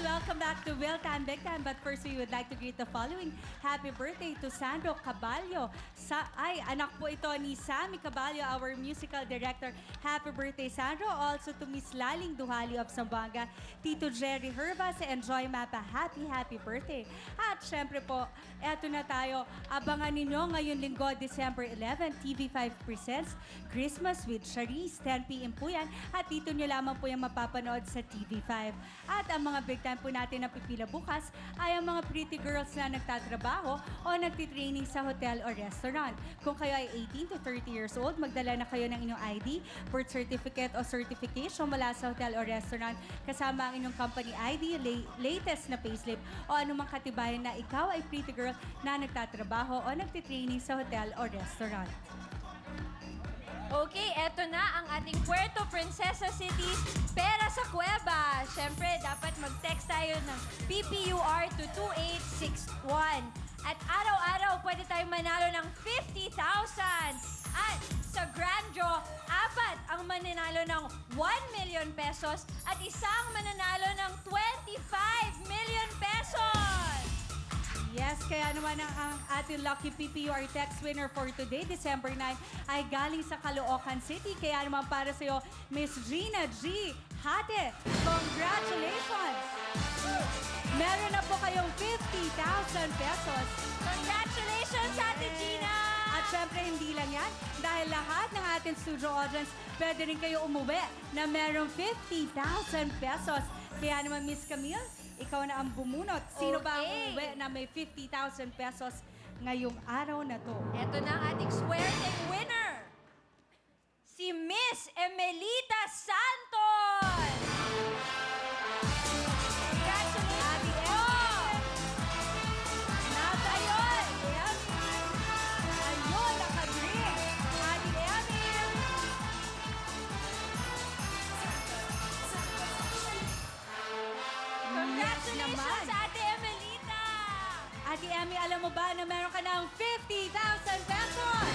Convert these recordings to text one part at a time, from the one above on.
welcome back to Will Time Big Time. But first, we would like to greet the following. Happy birthday to Sandro Caballo. Anak po ito ni Sammy Caballo, our musical director. Happy birthday, Sandro. Also to Miss Laling Duhali of Zamboanga, Tito Jerry Hervas, and Joy Mapa. Happy birthday. At syempre po, eto na tayo. Abangan ninyo ngayon linggo, December 11, TV5 presents Christmas with Charisse. 10 p.m. po yan. At dito nyo lamang po yung mapapanood sa TV5. At ang mga big time po natin na pipila bukas ay ang mga pretty girls na nagtatrabaho o nagtitraining sa hotel o restaurant. Kung kayo ay 18 to 30 years old, magdala na kayo ng inyong ID, birth certificate o certification mula sa hotel o restaurant kasama ang inyong company ID, latest na payslip o anumang katibayan na ikaw ay pretty girl na nagtatrabaho o nagtitraining sa hotel o restaurant. Okay, eto na ang ating Puerto Princesa City Pera sa Cueva. Siyempre, dapat mag-text tayo ng PPUR to 2861. At araw-araw, pwede tayong manalo ng 50,000. At sa Grand Draw, 4 ang mananalo ng 1 million pesos at isang mananalo ng 25 million pesos. Yes, kaya naman ang ating lucky PPUR text winner for today, December 9, ay galing sa Caloocan City. Kaya naman para sa'yo, Miss Gina G. Hate, congratulations! Meron na po kayong 50,000 pesos. Congratulations, Ate Gina! At syempre, hindi lang yan. Dahil lahat ng ating studio audience, pwede rin kayo umuwi na merong 50,000 pesos. Kaya naman, Miss Camille, ikaw na ang bumunot. Sino ba ang Okay. uuwi na may 50,000 pesos ngayong araw na to? Ito na ang ating swearing winner. Si Miss Emelita Santos! Congratulations! Oh! Nasa ayun! Ayun, naka-green! Ate Emil! Congratulations, naman. Ate Emelita! Ate Emmy, alam mo ba na meron ka ng 50,000 pesos?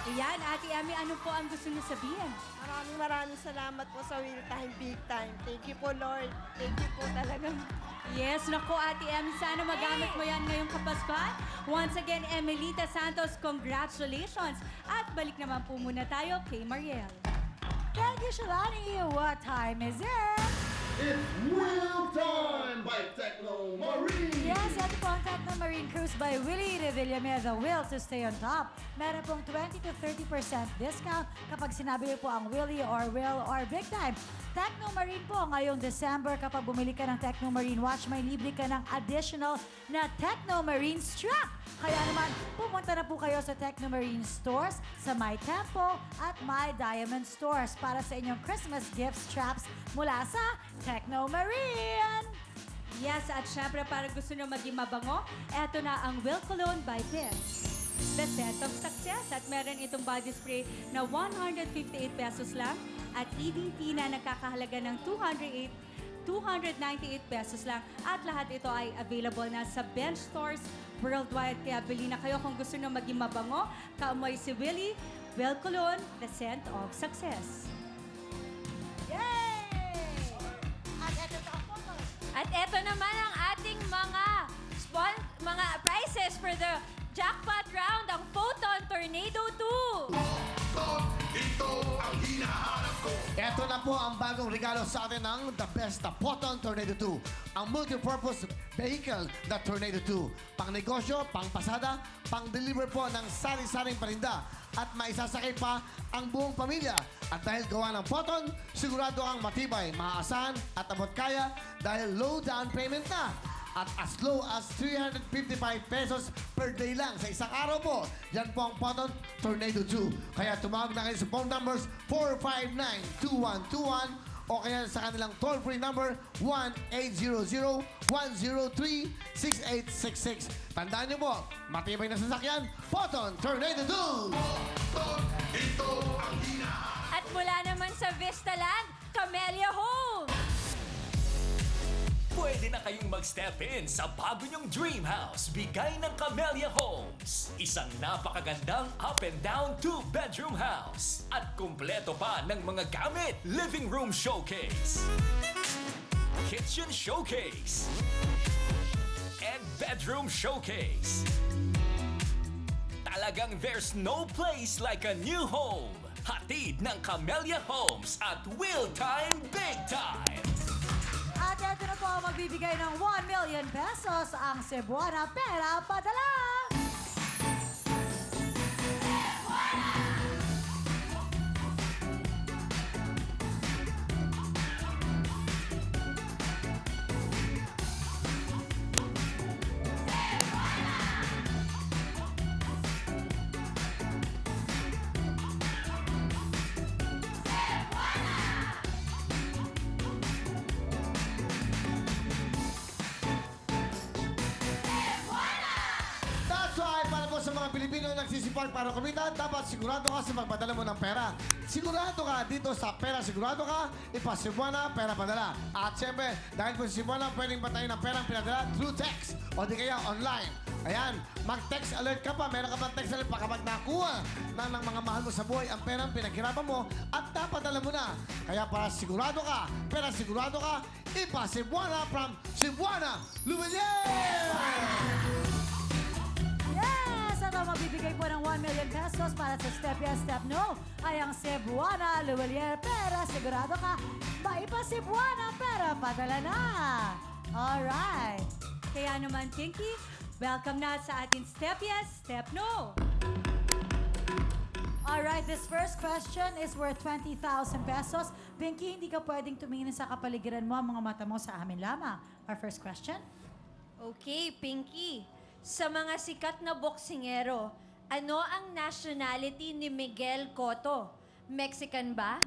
Ayan, Ate Emmy, ano po ang gusto niyo sabihin? Maraming salamat po sa Will Time Big Time. Thank you po, Lord. Thank you po talaga. Yes, naku, Ate Emmy, sana magamit mo yan ngayong Kapaskuhan. Once again, Emelita Santos, congratulations! At balik naman po muna tayo kay Mariel. Thank you, Shalani. What time is it? It's Will Time by Techno Marine. Yes, ito po ang Techno Marine Cruise by Willie de Villamere, the will to stay on top. Meron pong 20 to 30% discount kapag sinabi niyo po ang Willie or Will or Big Time. Techno Marine po ngayong December, kapag bumili ka ng Techno Marine Watch, may libre ka ng additional na Techno Marine Strap. Kaya naman, pumunta na po kayo sa Techno Marine Stores, sa My Tempo at My Diamond Stores para sa inyong Christmas gift straps mula sa Techno Marine. Yes, at syempre, para gusto nyo maging mabango, eto na ang Will Cologne by Vince. The Scent of Success. At meron itong body spray na 158 pesos lang at EDT na nagkakahalaga ng 298 pesos lang. At lahat ito ay available na sa bench stores worldwide. Kaya bili na kayo kung gusto nyo maging mabango. Kaamoy si Willie, Will Cologne, The Scent of Success. Yay! At ito na po. At eto naman ang ating mga prizes for the jackpot round, ang Photon Tornado 2. Ito na po ang bagong regalo sa atin ng The Best na Photon Tornado 2. Ang multi-purpose vehicle na Tornado 2. Pang negosyo, pang pasada, pang deliver po ng sari-saring paninda. At maisasakay pa ang buong pamilya. At dahil gawa ng Photon, sigurado ang matibay, maaasahan at abot kaya dahil low down payment na. At as low as 355 pesos per day lang sa isang araw po. Yan po ang Photon Tornado 2. Kaya tumawag na kayo sa phone numbers 459-2121 o kaya sa kanilang toll-free number 1-800-103-6866. Tandaan niyo po, matibay na sasakyan, Photon Tornado 2! At mula naman sa Vistaland, Camellia Homes. Pwede na kayong mag-step in sa bago niyong dream house bigay ng Camellia Homes. Isang napakagandang up and down 2-bedroom house. At kumpleto pa ng mga gamit. Living room showcase, kitchen showcase, and bedroom showcase. Talagang there's no place like a new home. Hatid ng Camellia Homes at Will Time Big Time. At ito na po ang magbibigay ng 1 million pesos ang Cebuana Pera Padala! That's why, para po sa mga Pilipino na nagsisipag para kumita, dapat sigurado ka sa magpadala mo ng pera. Sigurado ka dito sa Pera Sigurado Ka, ipasibuana, pera padala. At siyempre, dahil po sa Sibuana, pwedeng patayin ng perang pinadala through text o di kaya online. Ayan, mag-text alert ka pa. Meron ka pang text alert pa kapag nakuha ng mga mahal mo sa buhay ang perang pinaghirapan mo at dapat alam mo na. Kaya para sigurado ka, Pera Sigurado Ka, ipasibuana from Sibuana, Lumiere! Yes! At ang magbibigay po ng 1 million pesos para sa Step Yes, Step No ay ang Cebuana Luwalier Pera. Sigurado ka, maipa Cebuana Pera padala na! Alright! Kaya naman, Pinky, welcome na sa ating Step Yes, Step No. Alright, this first question is worth 20,000 pesos. Pinky, hindi ka pwedeng tumingin sa kapaligiran mo, ang mga mata mo sa amin lamang. Our first question? Okay, Pinky. Sa mga sikat na boksingero, ano ang nationality ni Miguel Cotto? Mexican ba?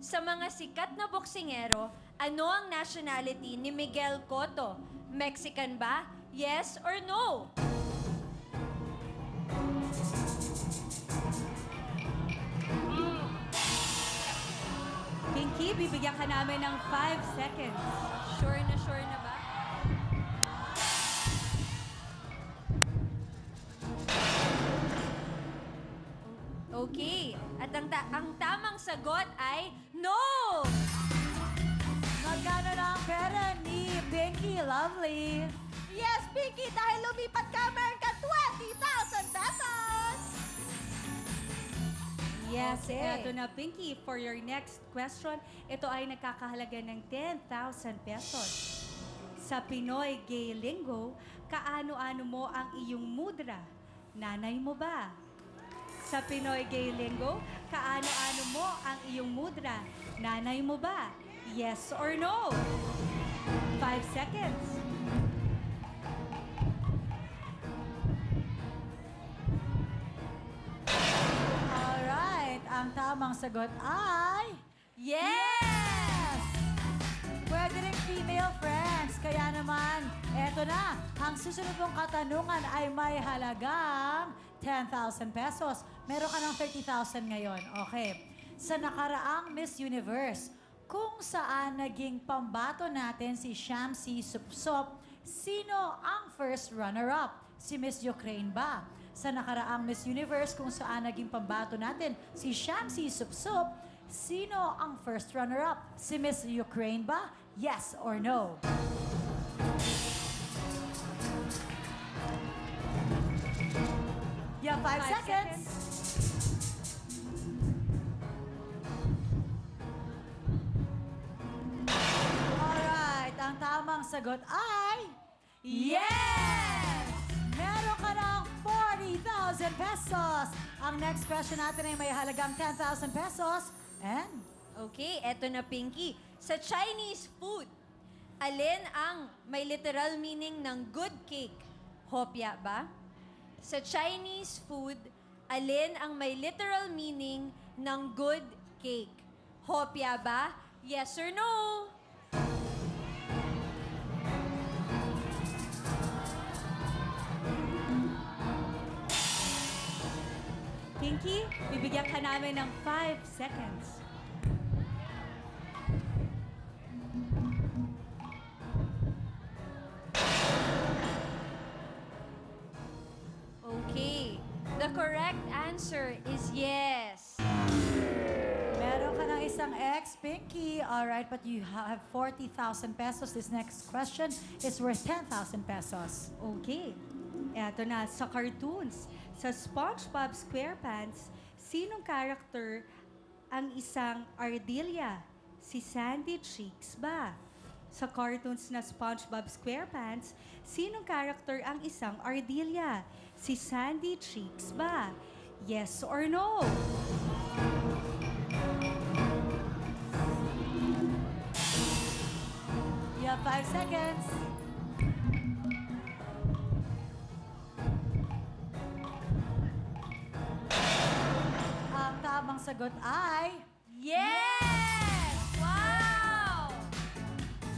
Sa mga sikat na boksingero, ano ang nationality ni Miguel Cotto? Mexican ba? Yes or no? Pinky, bibigyan ka namin ng 5 seconds. Sure na ba? Okay. At ang tamang sagot ay no! Magkano na ang pera ni Pinky Lovely? Yes, Pinky, dahil lumipat ka, meron ka 20,000 pesos! Yes, Okay. eto na, Pinky. For your next question, ito ay nagkakahalaga ng 10,000 pesos. Sa Pinoy Gay Lingo, kaano-ano mo ang iyong mudra? Nanay mo ba? Sa Pinoy Gay Lingo, kaano-ano mo ang iyong mudra? Nanay mo ba? Yes or no? 5 seconds. Alright, ang tamang sagot ay... Yes! Pwede rin female friends. Kaya naman, eto na. Ang susunod mong katanungan ay may halagang 10,000 pesos. Meron ka ng 30,000 ngayon. Okay. Sa nakaraang Miss Universe, kung saan naging pambato natin si Shamsi Supsop, sino ang first runner-up? Si Miss Ukraine ba? Sa nakaraang Miss Universe, kung saan naging pambato natin si Shamsi Supsop, sino ang first runner-up? Si Miss Ukraine ba? Yes or no? You have 5 seconds. Alright, ang tamang sagot ay... Yes! Meron ka ng 40,000 pesos. Ang next question natin ay may halagang 10,000 pesos. And Okay, eto na, Pinky. Sa Chinese food, alin ang may literal meaning ng good cake? Hopya ba? Sa Chinese food, alin ang may literal meaning ng good cake? Hopya ba? Yes or no? Pinky, bibigyan ka namin ng 5 seconds. The correct answer is yes. Meron ka ng isang X, Pinky. Alright, but you have 40,000 pesos. This next question is worth 10,000 pesos. Okay. Eto na, sa cartoons. Sa SpongeBob SquarePants, sinong character ang isang ardilya? Si Sandy Cheeks ba? Sa cartoons na SpongeBob SquarePants, sinong character ang isang ardilya? Si Sandy Cheeks ba? Yes or no? You have 5 seconds. Ang tamang sagot ay... Yes! Wow!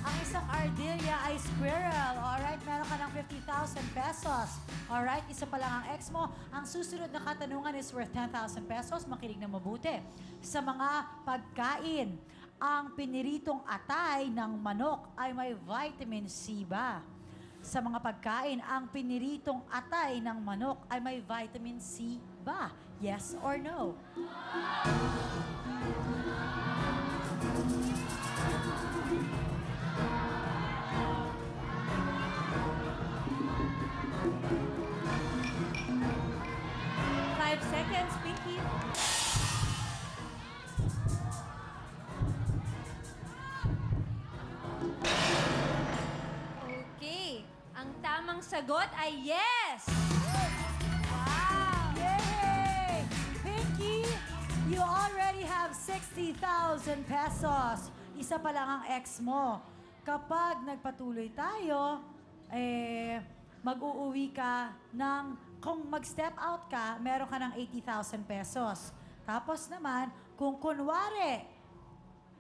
Ang isang ardilya ay squirrel. Alright, meron ka ng 50,000 pesos. Alright, isa pa lang ang ex mo. Ang susunod na katanungan is worth 10,000 pesos. Makinig na mabuti. Sa mga pagkain, ang piniritong atay ng manok ay may vitamin C ba? Sa mga pagkain, ang piniritong atay ng manok ay may vitamin C ba? Yes or no? Five seconds, Pinky. Okay. Ang tamang sagot ay yes! Wow! Yay! Pinky, you already have 60,000 pesos. Isa pa lang ang ex mo. Kapag nagpatuloy tayo, mag-uuwi ka ng, kung mag-step out ka, meron ka ng 80,000 pesos. Tapos naman, kung kunwari,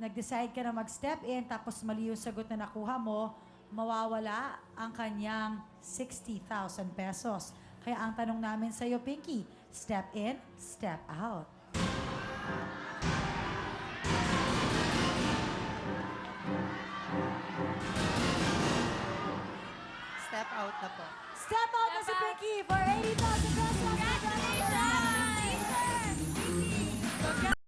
nag-decide ka na mag-step in, tapos mali yung sagot na nakuha mo, mawawala ang kanyang 60,000 pesos. Kaya ang tanong namin sa iyo, Pinky, step in, step out. Step out na po. Step out na si Step out. Pinky for 80,000 pesos! Congratulations!